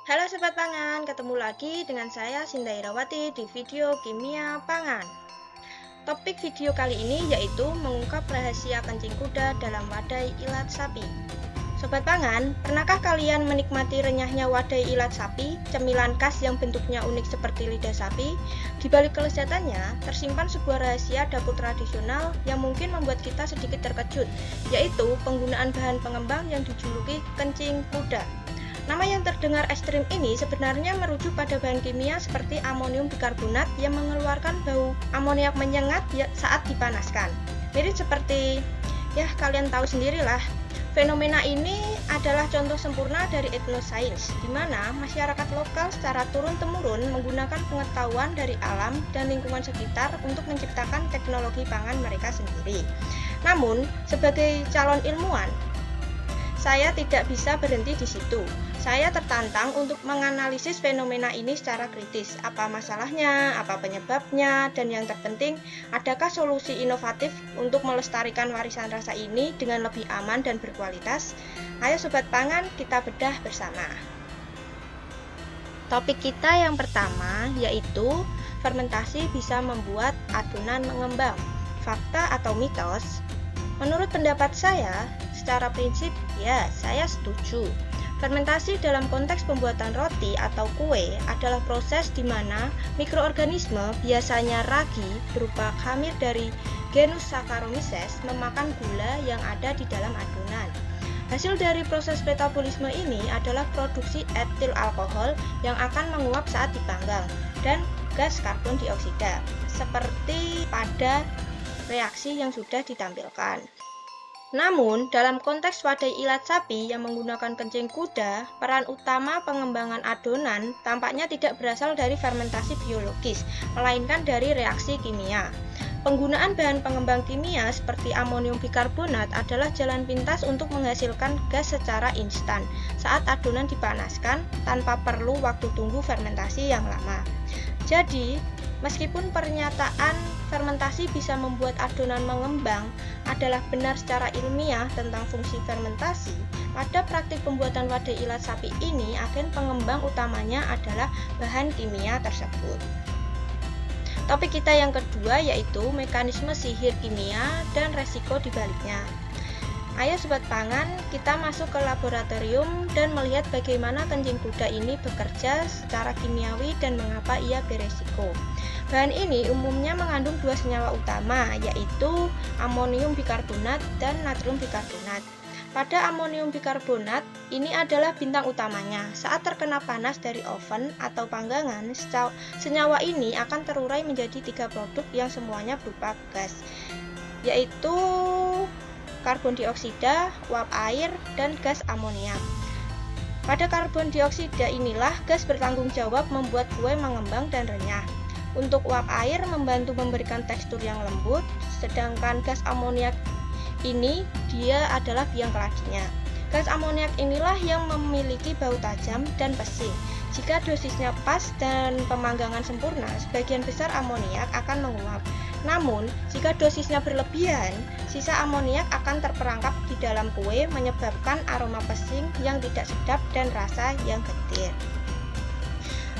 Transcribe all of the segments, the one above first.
Halo Sobat Pangan, ketemu lagi dengan saya Sinda Irawati di video Kimia Pangan. Topik video kali ini yaitu mengungkap rahasia kencing kuda dalam wadai ilat sapi. Sobat Pangan, pernahkah kalian menikmati renyahnya wadai ilat sapi, cemilan khas yang bentuknya unik seperti lidah sapi? Di balik kelezatannya, tersimpan sebuah rahasia dapur tradisional yang mungkin membuat kita sedikit terkejut, yaitu penggunaan bahan pengembang yang dijuluki kencing kuda. Nama yang terdengar ekstrim ini sebenarnya merujuk pada bahan kimia seperti amonium bikarbonat yang mengeluarkan bau amoniak menyengat saat dipanaskan. Mirip seperti, ya kalian tahu sendirilah. Fenomena ini adalah contoh sempurna dari etnosains, di mana masyarakat lokal secara turun-temurun menggunakan pengetahuan dari alam dan lingkungan sekitar untuk menciptakan teknologi pangan mereka sendiri. Namun, sebagai calon ilmuwan, saya tidak bisa berhenti di situ. Saya tertantang untuk menganalisis fenomena ini secara kritis. Apa masalahnya, apa penyebabnya, dan yang terpenting, adakah solusi inovatif untuk melestarikan warisan rasa ini dengan lebih aman dan berkualitas? Ayo Sobat Pangan, kita bedah bersama. Topik kita yang pertama yaitu fermentasi bisa membuat adonan mengembang. Fakta atau mitos? Menurut pendapat saya, secara prinsip, ya, saya setuju. Fermentasi dalam konteks pembuatan roti atau kue adalah proses di mana mikroorganisme, biasanya ragi, berupa khamir dari genus Saccharomyces, memakan gula yang ada di dalam adonan. Hasil dari proses metabolisme ini adalah produksi etil alkohol yang akan menguap saat dipanggang, dan gas karbon dioksida, seperti pada reaksi yang sudah ditampilkan. Namun, dalam konteks wadai ilat sapi yang menggunakan kencing kuda, peran utama pengembangan adonan tampaknya tidak berasal dari fermentasi biologis, melainkan dari reaksi kimia. Penggunaan bahan pengembang kimia seperti amonium bikarbonat adalah jalan pintas untuk menghasilkan gas secara instan saat adonan dipanaskan tanpa perlu waktu tunggu fermentasi yang lama. Jadi, meskipun pernyataan fermentasi bisa membuat adonan mengembang adalah benar secara ilmiah tentang fungsi fermentasi, pada praktik pembuatan wadai ilat sapi ini agen pengembang utamanya adalah bahan kimia tersebut. Topik kita yang kedua yaitu mekanisme sihir kimia dan resiko dibaliknya. Ayo Sobat Pangan, kita masuk ke laboratorium dan melihat bagaimana kencing kuda ini bekerja secara kimiawi dan mengapa ia beresiko. Bahan ini umumnya mengandung dua senyawa utama, yaitu amonium bikarbonat dan natrium bikarbonat. Pada amonium bikarbonat, ini adalah bintang utamanya. Saat terkena panas dari oven atau panggangan, senyawa ini akan terurai menjadi tiga produk yang semuanya berupa gas, yaitu karbon dioksida, uap air, dan gas amoniak. Pada karbon dioksida inilah gas bertanggung jawab membuat kue mengembang dan renyah. Untuk uap air membantu memberikan tekstur yang lembut, sedangkan gas amoniak ini dia adalah biang keladinya. Gas amoniak inilah yang memiliki bau tajam dan pesing. Jika dosisnya pas dan pemanggangan sempurna, sebagian besar amoniak akan menguap. Namun, jika dosisnya berlebihan, sisa amoniak akan terperangkap di dalam kue menyebabkan aroma pesing yang tidak sedap dan rasa yang getir.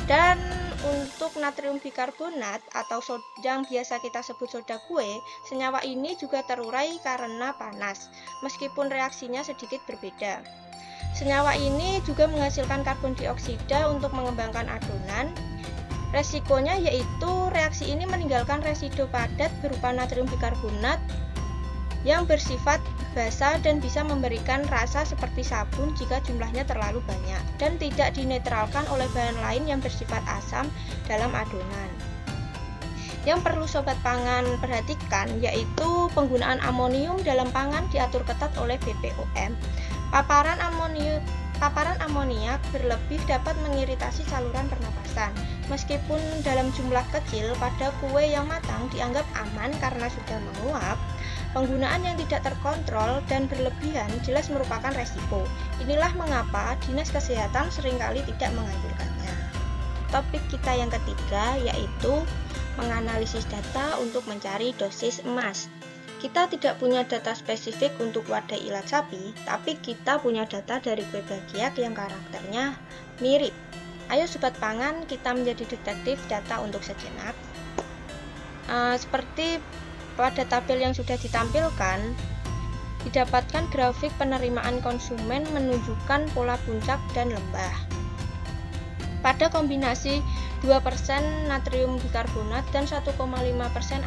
Dan untuk natrium bikarbonat atau yang biasa kita sebut soda kue, senyawa ini juga terurai karena panas, meskipun reaksinya sedikit berbeda. Senyawa ini juga menghasilkan karbon dioksida untuk mengembangkan adonan. Resikonya yaitu reaksi ini meninggalkan residu padat berupa natrium bikarbonat yang bersifat basa dan bisa memberikan rasa seperti sabun jika jumlahnya terlalu banyak dan tidak dinetralkan oleh bahan lain yang bersifat asam dalam adonan. Yang perlu Sobat Pangan perhatikan yaitu penggunaan amonium dalam pangan diatur ketat oleh BPOM. Paparan amoniak berlebih dapat mengiritasi saluran pernapasan. Meskipun dalam jumlah kecil pada kue yang matang dianggap aman karena sudah menguap, penggunaan yang tidak terkontrol dan berlebihan jelas merupakan resiko. Inilah mengapa Dinas Kesehatan seringkali tidak menganjurkannya. Topik kita yang ketiga yaitu menganalisis data untuk mencari dosis emas. Kita tidak punya data spesifik untuk wadai ilat sapi, tapi kita punya data dari kue bagiak yang karakternya mirip. Ayo Sobat Pangan, kita menjadi detektif data untuk sejenak. Seperti pada tabel yang sudah ditampilkan, didapatkan grafik penerimaan konsumen menunjukkan pola puncak dan lembah. Pada kombinasi 2% natrium bikarbonat dan 1,5%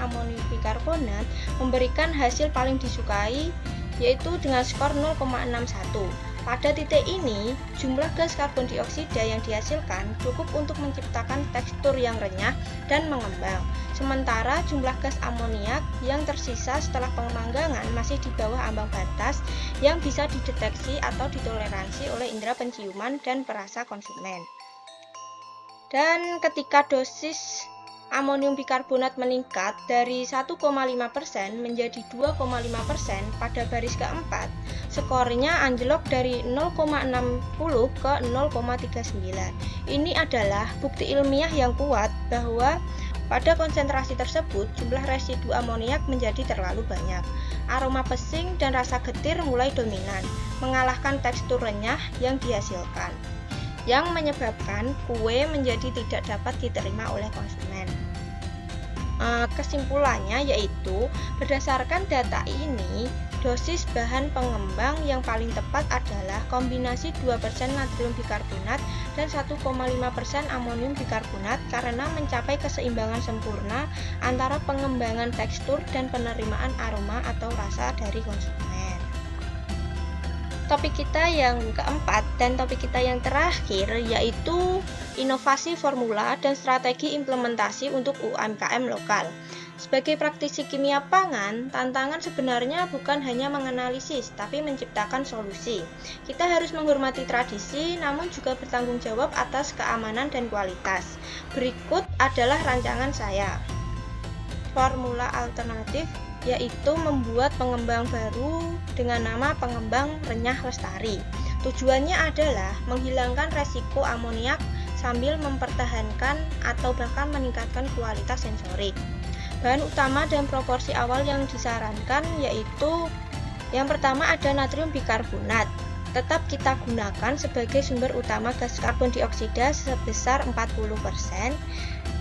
amonium bikarbonat memberikan hasil paling disukai, yaitu dengan skor 0,61. Pada titik ini, jumlah gas karbon dioksida yang dihasilkan cukup untuk menciptakan tekstur yang renyah dan mengembang. Sementara jumlah gas amoniak yang tersisa setelah pemanggangan masih di bawah ambang batas yang bisa dideteksi atau ditoleransi oleh indera penciuman dan perasa konsumen. Dan ketika dosis amonium bikarbonat meningkat dari 1,5% menjadi 2,5% pada baris keempat, skornya anjlok dari 0,60 ke 0,39. Ini adalah bukti ilmiah yang kuat bahwa pada konsentrasi tersebut jumlah residu amoniak menjadi terlalu banyak. Aroma pesing dan rasa getir mulai dominan, mengalahkan tekstur renyah yang dihasilkan, yang menyebabkan kue menjadi tidak dapat diterima oleh konsumen. Kesimpulannya yaitu, berdasarkan data ini, dosis bahan pengembang yang paling tepat adalah kombinasi 2% natrium bikarbonat dan 1,5% amonium bikarbonat karena mencapai keseimbangan sempurna antara pengembangan tekstur dan penerimaan aroma atau rasa dari konsumen. Topik kita yang keempat dan topik kita yang terakhir yaitu inovasi formula dan strategi implementasi untuk UMKM lokal. Sebagai praktisi kimia pangan, tantangan sebenarnya bukan hanya menganalisis, tapi menciptakan solusi. Kita harus menghormati tradisi, namun juga bertanggung jawab atas keamanan dan kualitas. Berikut adalah rancangan saya. Formula alternatif yaitu membuat pengembang baru dengan nama pengembang renyah lestari. Tujuannya adalah menghilangkan resiko amoniak sambil mempertahankan atau bahkan meningkatkan kualitas sensorik. Bahan utama dan proporsi awal yang disarankan yaitu yang pertama ada natrium bikarbonat. Tetap kita gunakan sebagai sumber utama gas karbon dioksida sebesar 40%.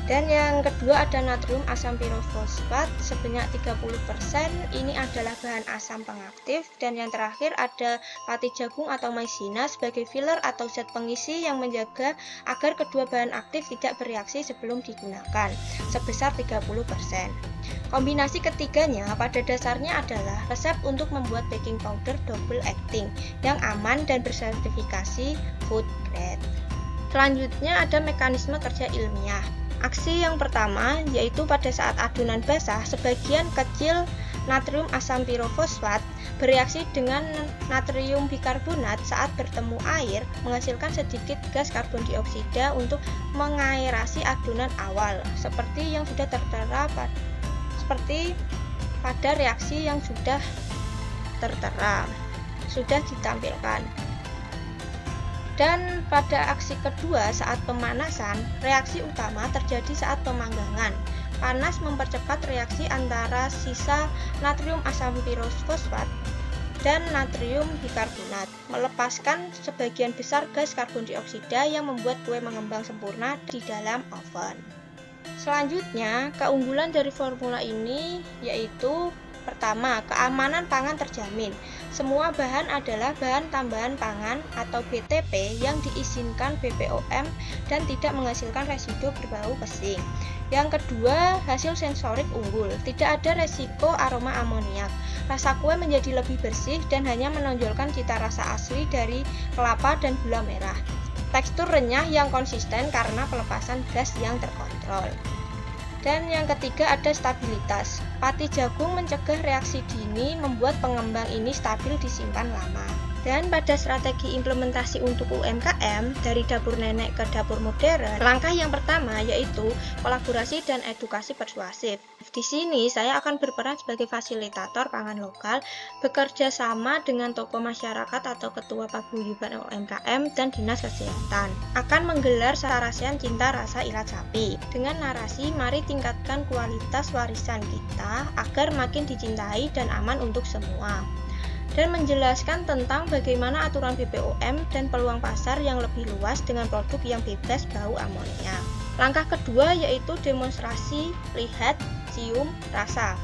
Dan yang kedua ada natrium asam pirofosfat sebanyak 30%. Ini adalah bahan asam pengaktif. Dan yang terakhir ada pati jagung atau maizena sebagai filler atau zat pengisi yang menjaga agar kedua bahan aktif tidak bereaksi sebelum digunakan sebesar 30%. Kombinasi ketiganya pada dasarnya adalah resep untuk membuat baking powder double acting yang aman dan bersertifikasi food grade. Selanjutnya ada mekanisme kerja ilmiah. Aksi yang pertama yaitu pada saat adonan basah, sebagian kecil natrium asam pirofosfat bereaksi dengan natrium bikarbonat saat bertemu air menghasilkan sedikit gas karbon dioksida untuk mengaerasi adonan awal, seperti yang sudah tertera pada reaksi yang sudah ditampilkan. Dan pada aksi kedua saat pemanasan, reaksi utama terjadi saat pemanggangan. Panas mempercepat reaksi antara sisa natrium asam pirofosfat dan natrium bikarbonat, melepaskan sebagian besar gas karbon dioksida yang membuat kue mengembang sempurna di dalam oven. Selanjutnya, keunggulan dari formula ini yaitu pertama, keamanan pangan terjamin. Semua bahan adalah bahan tambahan pangan atau BTP yang diizinkan BPOM dan tidak menghasilkan residu berbau pesing. Yang kedua, hasil sensorik unggul. Tidak ada resiko aroma amoniak. Rasa kue menjadi lebih bersih dan hanya menonjolkan cita rasa asli dari kelapa dan gula merah. Tekstur renyah yang konsisten karena pelepasan gas yang terkontrol. Dan yang ketiga ada stabilitas. Pati jagung mencegah reaksi dini, membuat pengembang ini stabil disimpan lama. Dan pada strategi implementasi untuk UMKM dari dapur nenek ke dapur modern, langkah yang pertama yaitu kolaborasi dan edukasi persuasif. Di sini saya akan berperan sebagai fasilitator pangan lokal, bekerja sama dengan tokoh masyarakat atau ketua paguyuban UMKM dan dinas kesehatan. Akan menggelar sarasean cinta rasa ilat sapi dengan narasi mari tingkatkan kualitas warisan kita agar makin dicintai dan aman untuk semua. dan menjelaskan tentang bagaimana aturan BPOM dan peluang pasar yang lebih luas dengan produk yang bebas bau amonia. Langkah kedua yaitu demonstrasi, lihat, cium, rasa.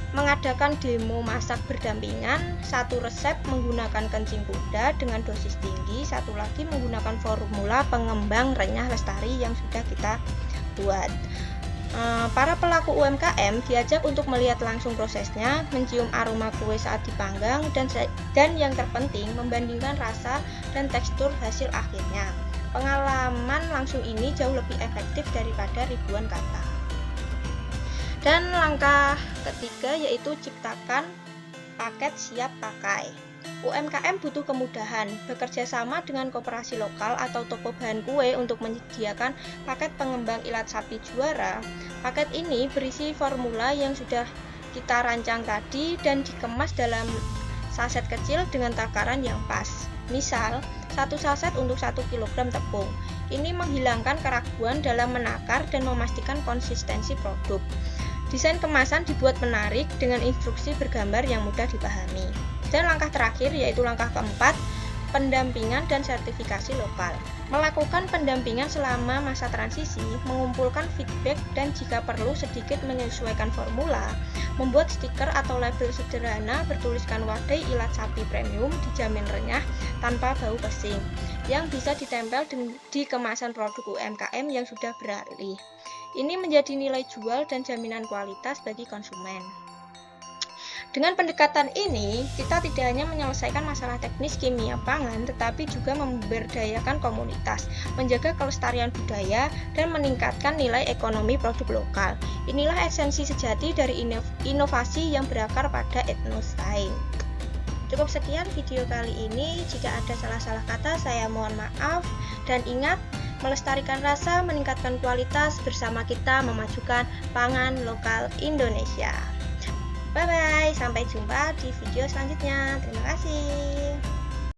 Mengadakan demo masak berdampingan, satu resep menggunakan kencing kuda dengan dosis tinggi, satu lagi menggunakan formula pengembang renyah lestari yang sudah kita buat. Para pelaku UMKM diajak untuk melihat langsung prosesnya, mencium aroma kue saat dipanggang, dan yang terpenting membandingkan rasa dan tekstur hasil akhirnya. Pengalaman langsung ini jauh lebih efektif daripada ribuan kata. Dan langkah ketiga yaitu ciptakan paket siap pakai. UMKM butuh kemudahan, bekerja sama dengan koperasi lokal atau toko bahan kue untuk menyediakan paket pengembang ilat sapi juara. Paket ini berisi formula yang sudah kita rancang tadi dan dikemas dalam saset kecil dengan takaran yang pas. Misal, 1 saset untuk 1 kg tepung. Ini menghilangkan keraguan dalam menakar dan memastikan konsistensi produk. Desain kemasan dibuat menarik dengan instruksi bergambar yang mudah dipahami. Dan langkah terakhir yaitu langkah keempat, pendampingan dan sertifikasi lokal. Melakukan pendampingan selama masa transisi, mengumpulkan feedback dan jika perlu sedikit menyesuaikan formula, membuat stiker atau label sederhana bertuliskan Wadai Ilat Sapi Premium dijamin renyah tanpa bau pesing, yang bisa ditempel di kemasan produk UMKM yang sudah beralih. Ini menjadi nilai jual dan jaminan kualitas bagi konsumen. Dengan pendekatan ini, kita tidak hanya menyelesaikan masalah teknis kimia pangan, tetapi juga memberdayakan komunitas, menjaga kelestarian budaya, dan meningkatkan nilai ekonomi produk lokal. Inilah esensi sejati dari inovasi yang berakar pada etnosains. Cukup sekian video kali ini. Jika ada salah-salah kata, saya mohon maaf. Dan ingat, melestarikan rasa, meningkatkan kualitas, bersama kita memajukan pangan lokal Indonesia. Bye-bye, sampai jumpa di video selanjutnya. Terima kasih.